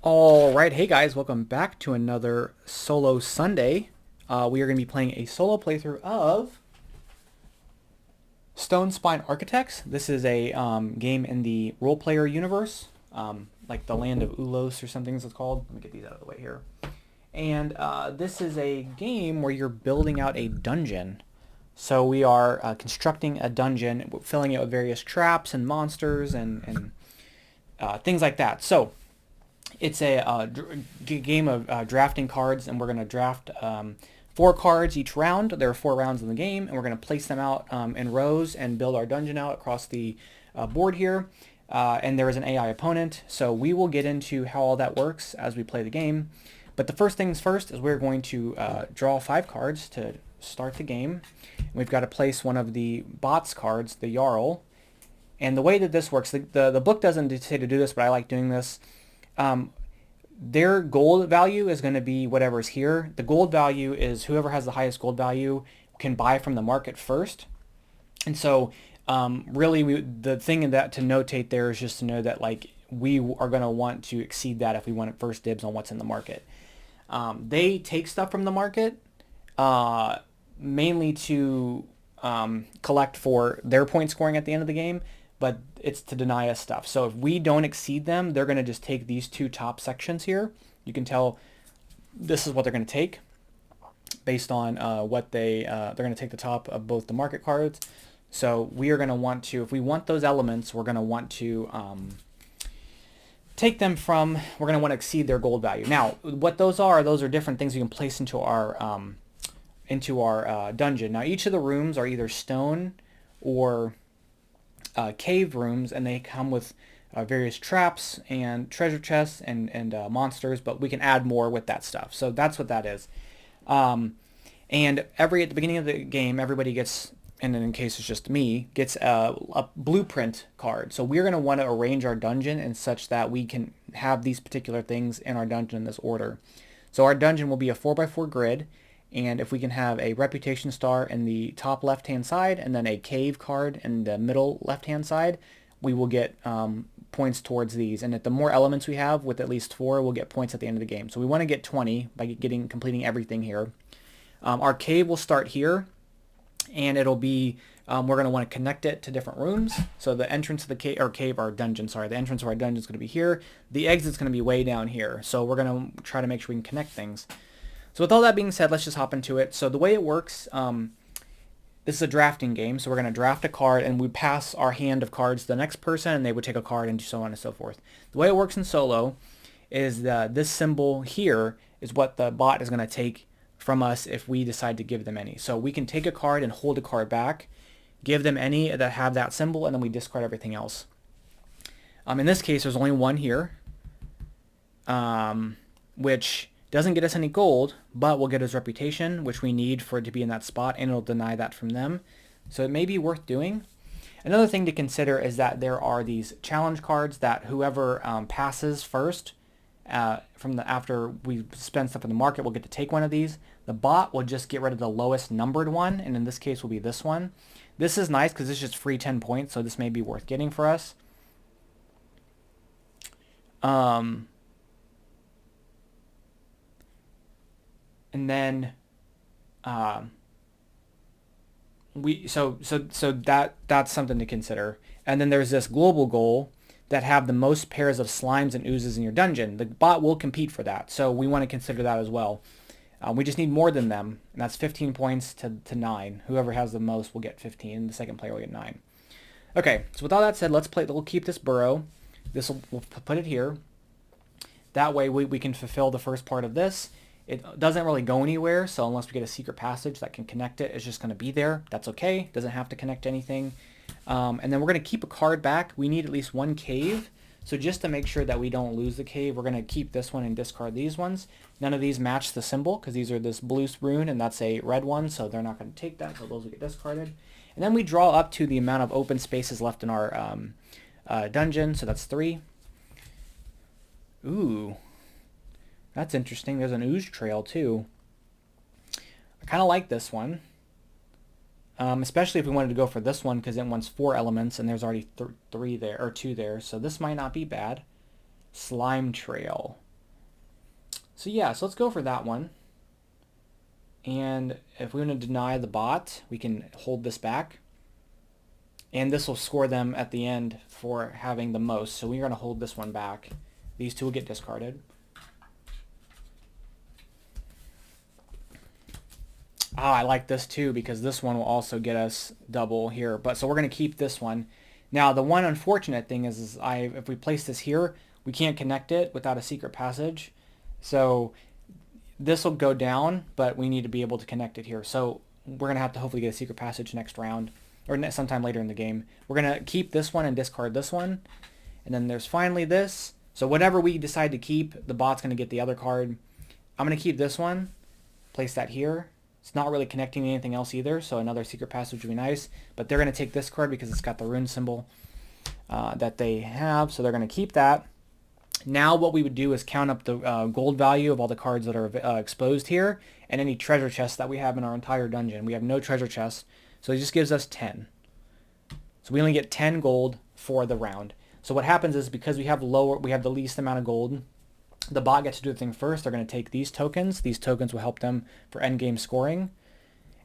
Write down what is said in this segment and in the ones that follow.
All right, hey guys, welcome back to another solo Sunday. We are going to be playing a solo playthrough of Stonespine Architects. This is a game in the role player universe, like the Land of Ulos or something as it's called. Let me get these out of the way here. And this is a game where you're building out a dungeon. So we are constructing a dungeon, filling it with various traps and monsters and things like that. So it's a game of drafting cards, and we're going to draft 4 cards each round. There are 4 rounds in the game, and we're going to place them out in rows and build our dungeon out across the board here. And there is an AI opponent, so we will get into how all that works as we play the game. But the first things first is we're going to draw 5 cards to start the game. We've got to place one of the bots cards, the Jarl. And the way that this works, the book doesn't say to do this, but I like doing this. Their gold value is going to be whatever's here. The gold value is whoever has the highest gold value can buy from the market first. And so really the thing in that to notate there is just to know that like we are going to want to exceed that if we want first dibs on what's in the market. They take stuff from the market mainly to collect for their point scoring at the end of the game, but it's to deny us stuff. So if we don't exceed them, they're going to just take these 2 top sections here. You can tell this is what they're going to take based on what they're going to take the top of both the market cards. So we are going to want to, if we want those elements, we're going to want to take them from, we're going to want to exceed their gold value. Now, what those are different things we can place into our dungeon. Now, each of the rooms are either stone or cave rooms, and they come with various traps and treasure chests and monsters, but we can add more with that stuff. So that's what that is. And at the beginning of the game, everybody gets, and in case it's just me, gets a blueprint card. So we're going to want to arrange our dungeon in such that we can have these particular things in our dungeon in this order. So our dungeon will be a 4x4 grid, and if we can have a reputation star in the top left-hand side and then a cave card in the middle left-hand side, we will get points towards these. And if the more elements we have with at least 4, we'll get points at the end of the game. So we want to get 20 by completing everything here. Our cave will start here, and it'll be, we're going to want to connect it to different rooms. So the entrance of the our dungeon, the entrance of our dungeon is going to be here. The exit's going to be way down here. So we're going to try to make sure we can connect things. So with all that being said, let's just hop into it. So the way it works, this is a drafting game. So we're going to draft a card, and we pass our hand of cards to the next person, and they would take a card, and so on and so forth. The way it works in solo is this symbol here is what the bot is going to take from us if we decide to give them any. So we can take a card and hold a card back, give them any that have that symbol, and then we discard everything else. In this case, there's only one here, which doesn't get us any gold, but will get us reputation, which we need for it to be in that spot, and it'll deny that from them. So it may be worth doing. Another thing to consider is that there are these challenge cards that whoever passes first after we spend stuff in the market will get to take one of these. The bot will just get rid of the lowest numbered one, and in this case will be this one. This is nice because it's just free 10 points, so this may be worth getting for us. And then that's something to consider. And then there's this global goal that have the most pairs of slimes and oozes in your dungeon. The bot will compete for that, so we want to consider that as well. We just need more than them, and that's 15 points to 9. Whoever has the most will get 15. The second player will get 9. Okay, so with all that said, we'll keep this burrow. We'll put it here. That way we can fulfill the first part of this. It doesn't really go anywhere, so unless we get a secret passage that can connect it, it's just going to be there. That's okay. Doesn't have to connect to anything. And then we're going to keep a card back. We need at least 1 cave. So just to make sure that we don't lose the cave, we're going to keep this one and discard these ones. None of these match the symbol because these are this blue rune and that's a red one, so they're not going to take that, so those will get discarded. And then we draw up to the amount of open spaces left in our dungeon, so that's 3. Ooh. That's interesting. There's an ooze trail too. I kind of like this one. Especially if we wanted to go for this one because it wants 4 elements and there's already 3 there, or 2 there. So this might not be bad. Slime trail. So yeah, so let's go for that one. And if we want to deny the bot, we can hold this back. And this will score them at the end for having the most. So we're going to hold this one back. These two will get discarded. I like this too because this one will also get us double here. But so we're going to keep this one. Now the one unfortunate thing is if we place this here, we can't connect it without a secret passage. So this will go down, but we need to be able to connect it here. So we're going to have to hopefully get a secret passage next round or sometime later in the game. We're going to keep this one and discard this one. And then there's finally this. So whatever we decide to keep, the bot's going to get the other card. I'm going to keep this one, place that here. It's not really connecting to anything else either, so another secret passage would be nice. But they're going to take this card because it's got the rune symbol that they have, so they're going to keep that. Now what we would do is count up the gold value of all the cards that are exposed here and any treasure chests that we have in our entire dungeon. We have no treasure chests, so it just gives us 10. So we only get 10 gold for the round. So what happens is because we have the least amount of gold, the bot gets to do the thing first. They're going to take these tokens. These tokens will help them for endgame scoring.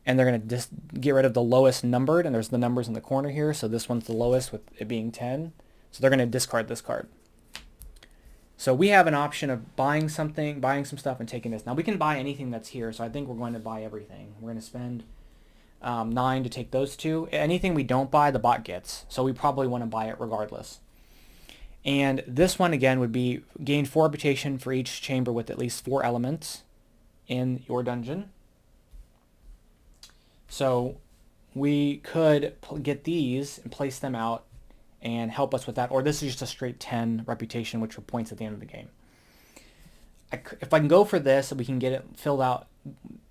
And they're going to just get rid of the lowest numbered. And there's the numbers in the corner here. So this one's the lowest with it being 10. So they're going to discard this card. So we have an option of buying some stuff and taking this. Now we can buy anything that's here. So I think we're going to buy everything. We're going to spend 9 to take those two. Anything we don't buy, the bot gets. So we probably want to buy it regardless. And this one again would be gain 4 reputation for each chamber with at least 4 elements in your dungeon. So we could get these and place them out and help us with that. Or this is just a straight 10 reputation, which are points at the end of the game. If I can go for this, we can get it filled out.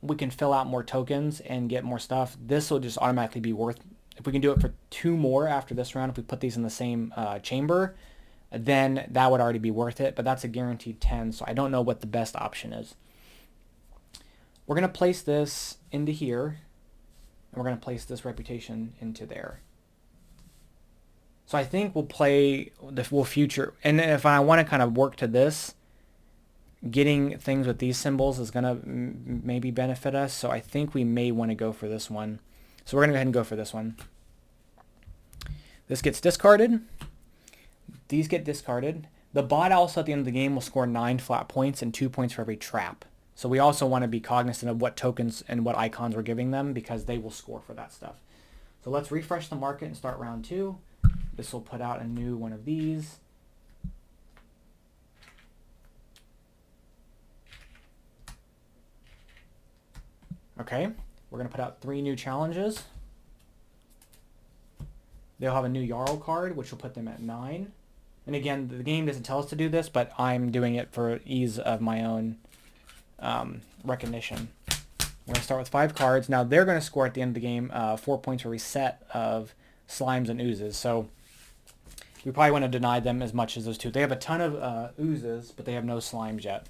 We can fill out more tokens and get more stuff. This will just automatically be worth. If we can do it for 2 more after this round, if we put these in the same chamber, then that would already be worth it, but that's a guaranteed 10, so I don't know what the best option is. We're going to place this into here, and we're going to place this reputation into there. So I think we'll play we'll future, and then if I want to kind of work to this, getting things with these symbols is going to maybe benefit us, so I think we may want to go for this one. So we're going to go ahead and go for this one. This gets discarded. These get discarded. The bot also at the end of the game will score 9 flat points and 2 points for every trap. So we also want to be cognizant of what tokens and what icons we're giving them because they will score for that stuff. So let's refresh the market and start round 2. This will put out a new one of these. Okay, we're going to put out 3 new challenges. They'll have a new Jarl card, which will put them at 9. And again, the game doesn't tell us to do this, but I'm doing it for ease of my own recognition. We're going to start with 5 cards. Now, they're going to score at the end of the game 4 points for every set of slimes and oozes. So we probably want to deny them as much as those two. They have a ton of oozes, but they have no slimes yet.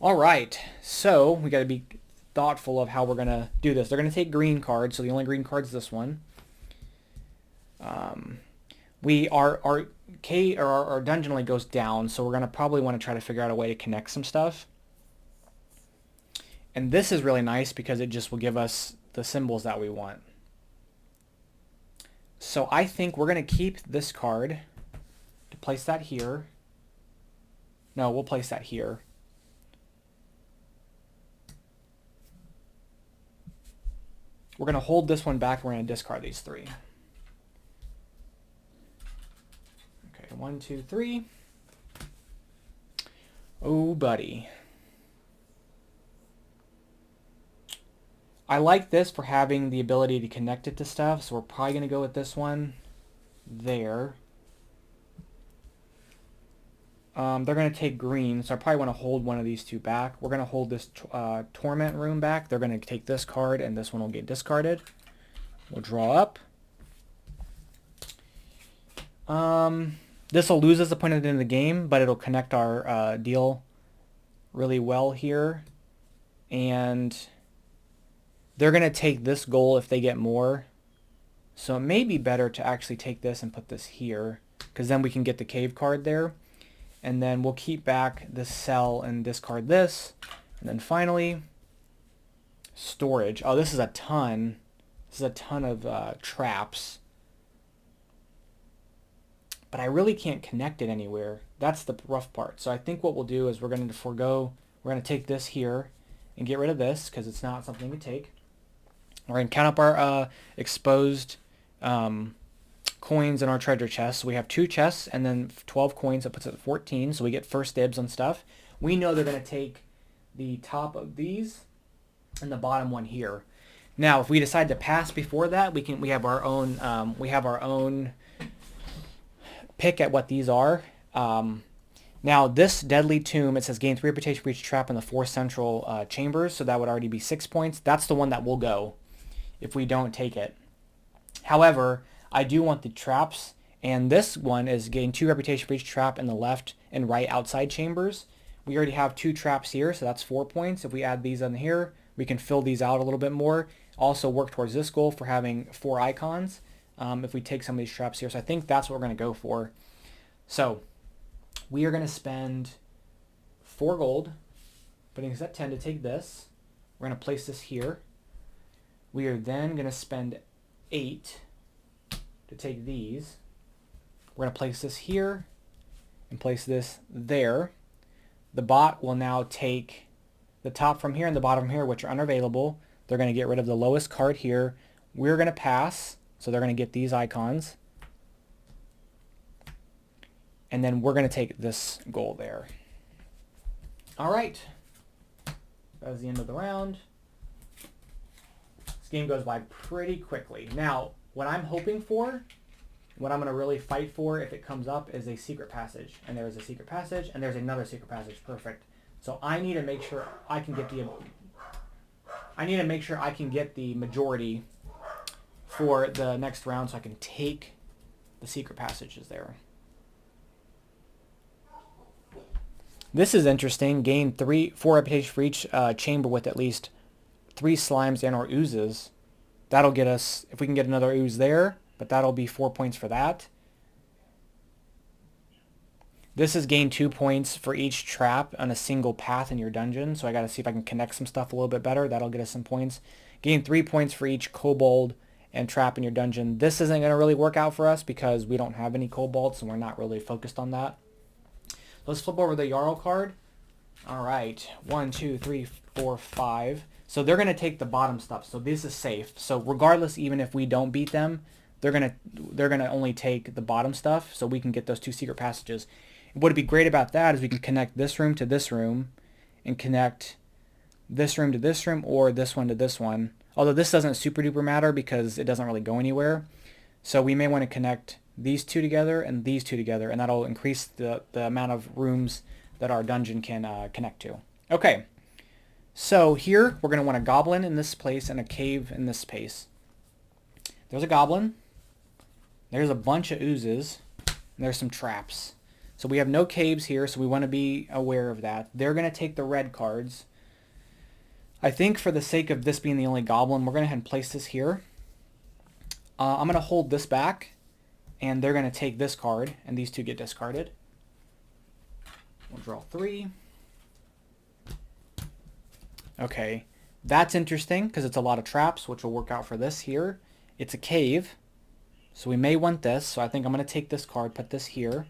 All right, so we got to be thoughtful of how we're going to do this. They're going to take green cards, so the only green card is this one. Our dungeon only goes down, so we're going to probably want to try to figure out a way to connect some stuff. And this is really nice because it just will give us the symbols that we want. So I think we're going to keep this card to place that here. No, we'll place that here. We're going to hold this one back. We're going to discard these 3. Okay, 1, 2, 3. Oh, buddy. I like this for having the ability to connect it to stuff, so we're probably going to go with this one there. They're going to take green, so I probably want to hold one of these 2 back. We're going to hold this Torment Room back. They're going to take this card, and this one will get discarded. We'll draw up. This will lose us a point at the end of the game, but it'll connect our deal really well here. And they're going to take this goal if they get more. So it may be better to actually take this and put this here, because then we can get the cave card there. And then we'll keep back this cell and discard this. And then finally, storage. Oh, this is a ton. This is a ton of traps. But I really can't connect it anywhere. That's the rough part. So I think what we'll do is we're going to forego, we're going to take this here and get rid of this because it's not something we take. We're going to count up our exposed coins in our treasure chest. So we have 2 chests and then 12 coins. That puts it at 14. So we get first dibs on stuff. We know they're going to take the top of these and the bottom one here. Now, if we decide to pass before that, we have our own pick at what these are. Now, this deadly tomb, it says gain 3 reputation for each trap in the 4 central chambers, so that would already be 6 points. That's the one that will go if we don't take it. However, I do want the traps, and this one is gain 2 reputation for each trap in the left and right outside chambers. We already have 2 traps here, so that's 4 points. If we add these on here, we can fill these out a little bit more. Also work towards this goal for having 4 icons if we take some of these traps here. So I think that's what we're going to go for. So we are going to spend 4 gold, putting us at 10 to take this. We're going to place this here. We are then going to spend 8 to take these. We're going to place this here and place this there. The bot will now take the top from here and the bottom from here, which are unavailable. They're going to get rid of the lowest card here. We're going to pass, so they're going to get these icons. And then we're going to take this goal there. All right. That was the end of the round. This game goes by pretty quickly. Now, what I'm hoping for, what I'm going to really fight for if it comes up, is a secret passage. And there is a secret passage, and there's another secret passage. Perfect. So I need to make sure I can get the majority for the next round so I can take the secret passages there. This is interesting. Gain 4 reputation for each chamber with at least 3 slimes and or oozes. That'll get us, if we can get another ooze there, but that'll be 4 points for that. This is gain 2 points for each trap on a single path in your dungeon. So I got to see if I can connect some stuff a little bit better. That'll get us some points. Gain 3 points for each kobold and trap in your dungeon. This isn't going to really work out for us because we don't have any kobolds and we're not really focused on that. Let's flip over the Jarl card. All right, 1, 2, 3, 4, 5. So they're going to take the bottom stuff. So this is safe. So regardless, even if we don't beat them, they're gonna only take the bottom stuff, so we can get those 2 secret passages. What would be great about that is we can connect this room to this room, and connect this room to this room, or this one to this one. Although this doesn't super duper matter because it doesn't really go anywhere. So we may want to connect these 2 together and these 2 together, and that'll increase the amount of rooms that our dungeon can connect to. Okay, so here we're going to want a goblin in this place and a cave in this space. There's a goblin. There's a bunch of oozes. And there's some traps. So we have no caves here, so we want to be aware of that. They're going to take the red cards. I think for the sake of this being the only goblin, we're going to go ahead and place this here. I'm going to hold this back, and they're going to take this card, and these 2 get discarded. We'll draw 3. Okay, that's interesting because it's a lot of traps, which will work out for this here. It's a cave, so we may want this. So I think I'm going to take this card, put this here.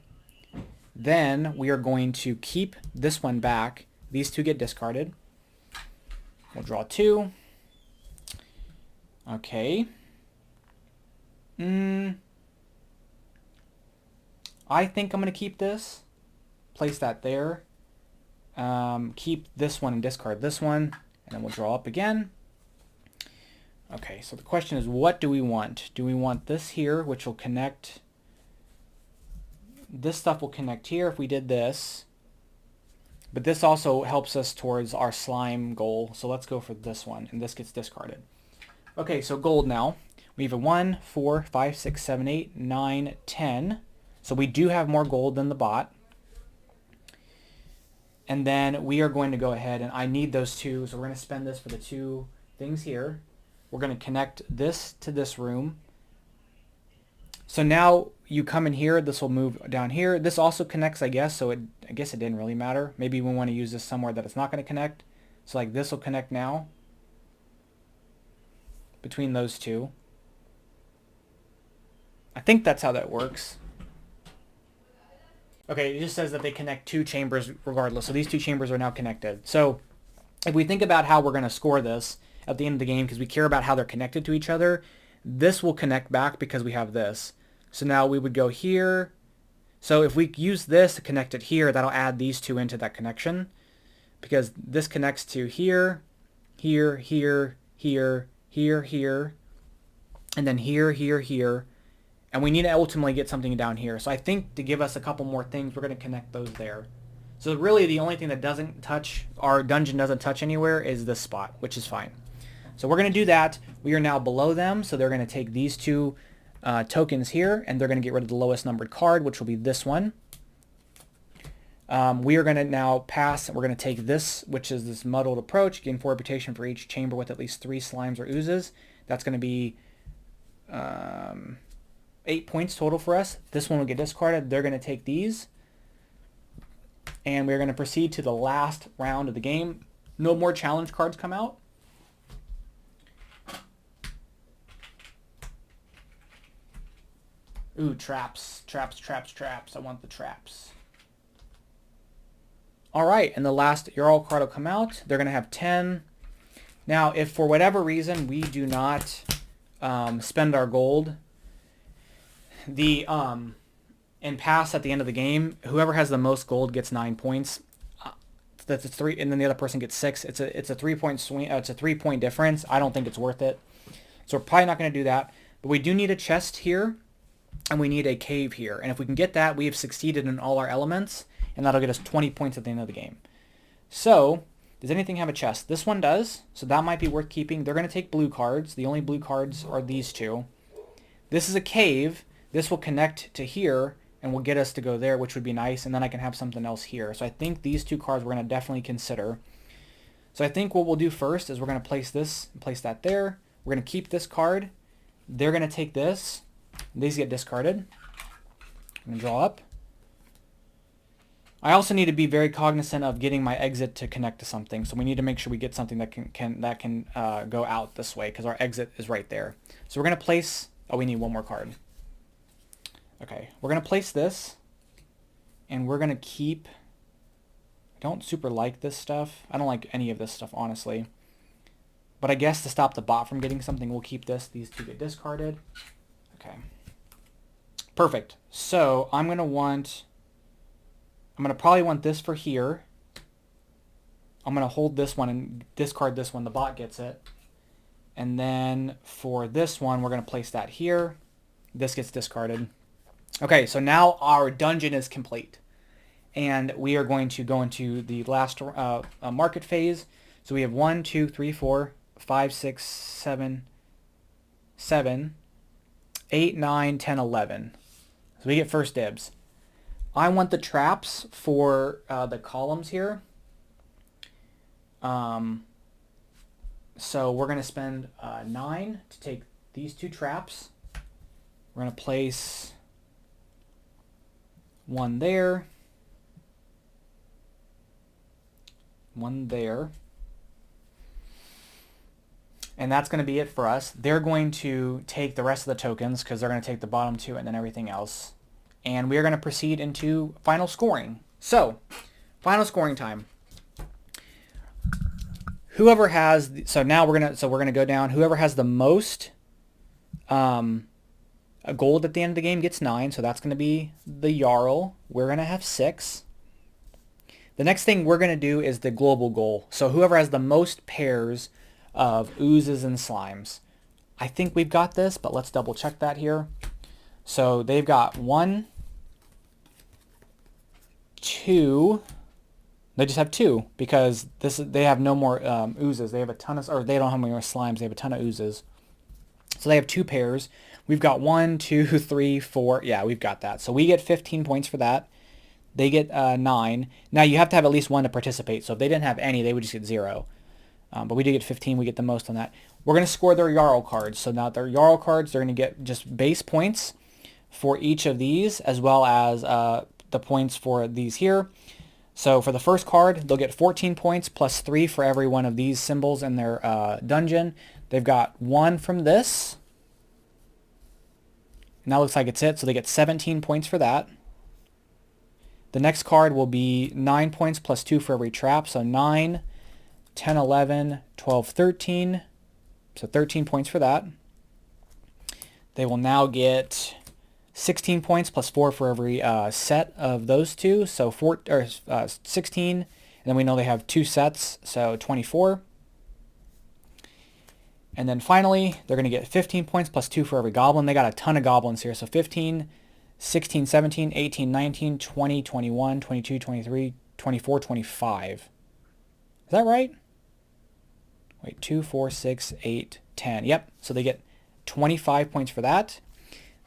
Then we are going to keep this one back. These 2 get discarded. We'll draw 2. Okay. I think I'm going to keep this. Place that there. Keep this one and discard this one. And then we'll draw up again. Okay, so the question is, what do we want? Do we want this here, which will connect? This stuff will connect here if we did this. But this also helps us towards our slime goal. So let's go for this one, and this gets discarded. Okay, so gold now. We have a 1, 4, 5, 6, 7, 8, 9, 10. So we do have more gold than the bot. And then we are going to go ahead, and I need those 2. So we're going to spend this for the 2 things here. We're going to connect this to this room. So now you come in here, this will move down here. This also connects, I guess, so I guess it didn't really matter. Maybe we want to use this somewhere that it's not going to connect. So like this will connect now between those two. I think that's how that works. Okay, it just says that they connect two chambers regardless. So these two chambers are now connected. So if we think about how we're going to score this at the end of the game, because we care about how they're connected to each other, this will connect back because we have this. So now we would go here. So if we use this to connect it here, that'll add these two into that connection, because this connects to here, here, here, here, here, here, and then here, here, here. And we need to ultimately get something down here. So I think to give us a couple more things, we're going to connect those there. So really the only thing that doesn't touch, our dungeon doesn't touch anywhere, is this spot, which is fine. So we're going to do that. We are now below them, so they're going to take these two tokens here, and they're going to get rid of the lowest numbered card, which will be this one. We are going to now pass, we're going to take this, which is this muddled approach, gain 4 reputation for each chamber with at least 3 slimes or oozes. That's going to be 8 points total for us. This one will get discarded. They're going to take these. And we're going to proceed to the last round of the game. No more challenge cards come out. Ooh, traps. Traps, traps, traps. I want the traps. All right, and the last Jarl card will come out. They're going to have 10. Now, if for whatever reason we do not spend our gold and pass at the end of the game, whoever has the most gold gets 9 points. That's a 3, and then the other person gets 6. It's a 3-point swing. It's a 3-point difference. I don't think it's worth it, so we're probably not going to do that. But we do need a chest here, and we need a cave here. And if we can get that, we have succeeded in all our elements, and that'll get us 20 points at the end of the game. So, does anything have a chest? This one does, so that might be worth keeping. They're going to take blue cards. The only blue cards are these two. This is a cave. This will connect to here and will get us to go there, which would be nice, and then I can have something else here. So I think these two cards we're going to definitely consider. So I think what we'll do first is we're going to place this and place that there. We're going to keep this card. They're going to take this. These get discarded. I'm going to draw up. I also need to be very cognizant of getting my exit to connect to something. So we need to make sure we get something that can go out this way, because our exit is right there. So we're going to place... Oh, we need one more card. Okay, we're going to place this, and we're going to keep... I don't super like this stuff. I don't like any of this stuff, honestly. But I guess to stop the bot from getting something, we'll keep this. These two get discarded. Okay. Perfect. So I'm going to probably want this for here. I'm going to hold this one and discard this one. The bot gets it. And then for this one, we're going to place that here. This gets discarded. Okay, so now our dungeon is complete. And we are going to go into the last market phase. So we have 1, 2, 3, 4, 5, 6, 7, 8, 9, 10, 11. So we get first dibs. I want the traps for the columns here. So we're going to spend 9 to take these two traps. We're going to place one there, one there, and that's going to be it for us. They're going to take the rest of the tokens because they're going to take the bottom two and then everything else. And we are going to proceed into final scoring. So, final scoring time. Whoever has, so now we're gonna go down. Whoever has the most a gold at the end of the game gets 9, so that's going to be the Jarl. We're going to have 6. The next thing we're going to do is the global goal. So whoever has the most pairs of oozes and slimes. I think we've got this, but let's double check that here. So they've got 1, 2. They just have 2 because they have no more oozes. They have a ton of, or they don't have any more slimes. They have a ton of oozes. So they have 2 pairs. We've got 1, 2, 3, 4. Yeah, we've got that. So we get 15 points for that. They get 9. Now you have to have at least 1 to participate. So if they didn't have any, they would just get 0. But we did get 15. We get the most on that. We're going to score their Jarl cards. So now their Jarl cards, they're going to get just base points. for each of these, as well as the points for these here. So for the first card, they'll get 14 points plus 3 for every one of these symbols in their dungeon. They've got 1 from this. And that looks like it's it, so they get 17 points for that. The next card will be 9 points plus 2 for every trap, so 9, 10, 11, 12, 13. So 13 points for that. They will now get 16 points plus 4 for every set of those two, so 16. And then we know they have 2 sets, so 24. And then finally, they're going to get 15 points plus 2 for every goblin. They got a ton of goblins here, so 15, 16, 17, 18, 19, 20, 21, 22, 23, 24, 25. Is that right? Wait, 2, 4, 6, 8, 10. Yep, so they get 25 points for that.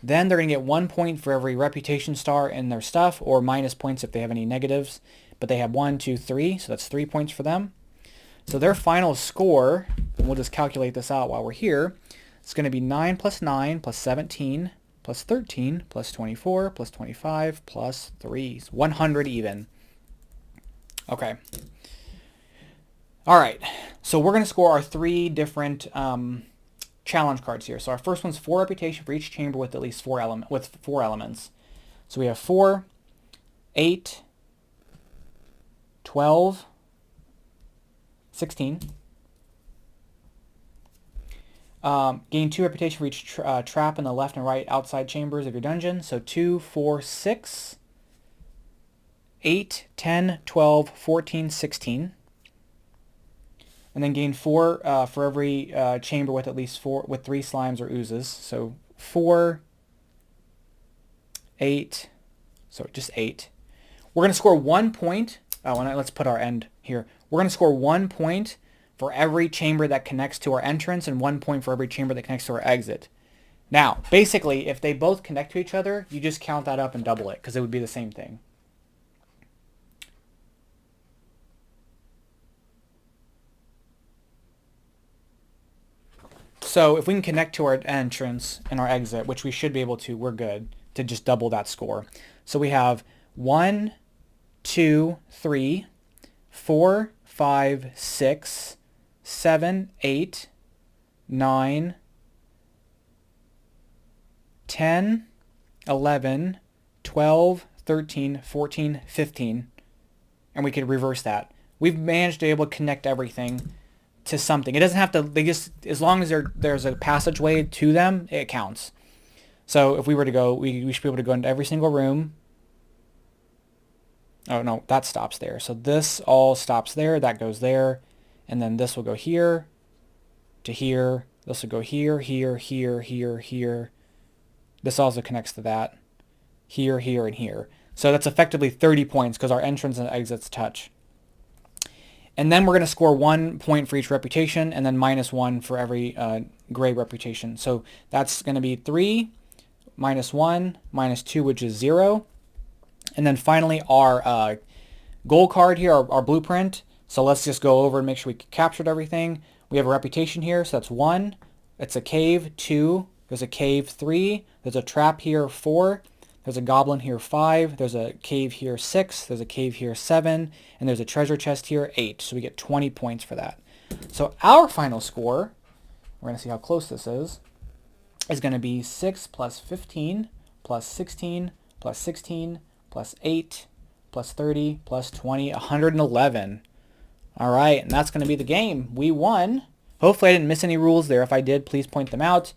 Then they're going to get 1 point for every reputation star in their stuff, or minus points if they have any negatives. But they have 1, 2, 3, so that's 3 points for them. So their final score, and we'll just calculate this out while we're here, it's going to be 9 plus 9 plus 17 plus 13 plus 24 plus 25 plus 3. 100 even. Okay. All right. So we're going to score our 3 different challenge cards here. So our first one's 4 reputation for each chamber with at least 4 elements. So we have 4, 8, 12, 16. Gain 2 reputation for each trap in the left and right outside chambers of your dungeon. So 2, 4, 6, 8, 10, 12, 14, 16. And then gain 4 for every chamber with at least 3 slimes or oozes. So 4, 8, so just 8. We're going to score 1 point. Oh, and let's put our end here. We're going to score 1 point for every chamber that connects to our entrance and 1 point for every chamber that connects to our exit. Now, basically, if they both connect to each other, you just count that up and double it, because it would be the same thing. So if we can connect to our entrance and our exit, which we should be able to, we're good to just double that score. So we have 1, 2, 3, 4, 5, 6, 7, 8, 9, 10, 11, 12, 13, 14, 15. And we could reverse that. We've managed to be able to connect everything to something. It doesn't have to, they just, as long as there's a passageway to them, it counts. So if we were to go, we should be able to go into every single room. Oh no, that stops there. So this all stops there, that goes there, and then this will go here to here. This will go here, here, here, here, here. This also connects to that. Here, here, and here. So that's effectively 30 points because our entrance and exits touch. And then we're going to score 1 point for each reputation and then -1 for every gray reputation. So that's going to be 3, -1, -2, which is 0. And then finally our goal card here, our blueprint. So let's just go over and make sure we captured everything. We have a reputation here, so that's 1. It's a cave, 2. There's a cave, 3. There's a trap here, 4. There's a goblin here, 5. There's a cave here, 6. There's a cave here, 7. And there's a treasure chest here, 8. So we get 20 points for that. So our final score, we're going to see how close this is going to be 6 plus 15 plus 16 plus 16 plus 8 plus 30 plus 20, 111. All right, and that's going to be the game. We won. Hopefully I didn't miss any rules there. If I did, please point them out.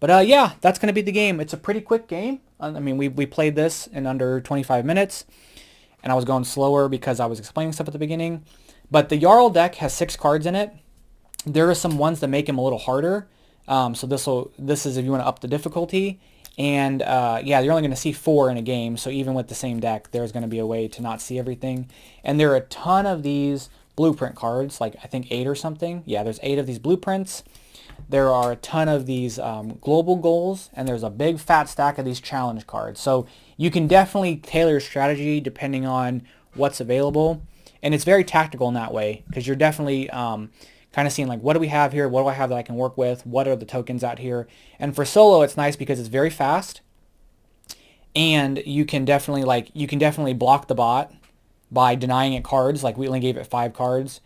But yeah, that's going to be the game. It's a pretty quick game. I mean, we played this in under 25 minutes, and I was going slower because I was explaining stuff at the beginning. But the Jarl deck has 6 cards in it. There are some ones that make them a little harder. So this is if you want to up the difficulty. And yeah, you're only going to see 4 in a game. So even with the same deck, there's going to be a way to not see everything. And there are a ton of these blueprint cards, like I think 8 or something. Yeah, there's 8 of these blueprints. There are a ton of these global goals, and there's a big fat stack of these challenge cards. So you can definitely tailor your strategy depending on what's available. And it's very tactical in that way, because you're definitely kind of seeing like, what do we have here? What do I have that I can work with? What are the tokens out here? And for solo, it's nice because it's very fast. and you can definitely block the bot by denying it cards. Like we only gave it 5 cards.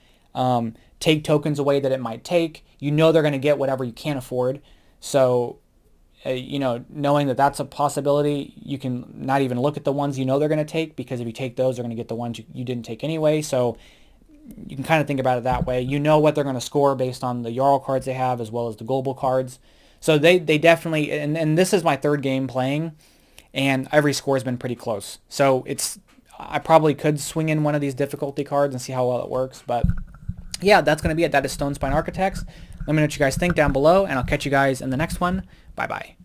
Take tokens away that it might take. You know they're going to get whatever you can't afford. So, knowing that that's a possibility, you can not even look at the ones you know they're going to take, because if you take those, they're going to get the ones you didn't take anyway. So you can kind of think about it that way. You know what they're going to score based on the Jarl cards they have as well as the global cards. So they definitely, and this is my third game playing, and every score has been pretty close. So I probably could swing in one of these difficulty cards and see how well it works. But yeah, that's going to be it. That is Stonespine Architects. Let me know what you guys think down below, and I'll catch you guys in the next one. Bye-bye.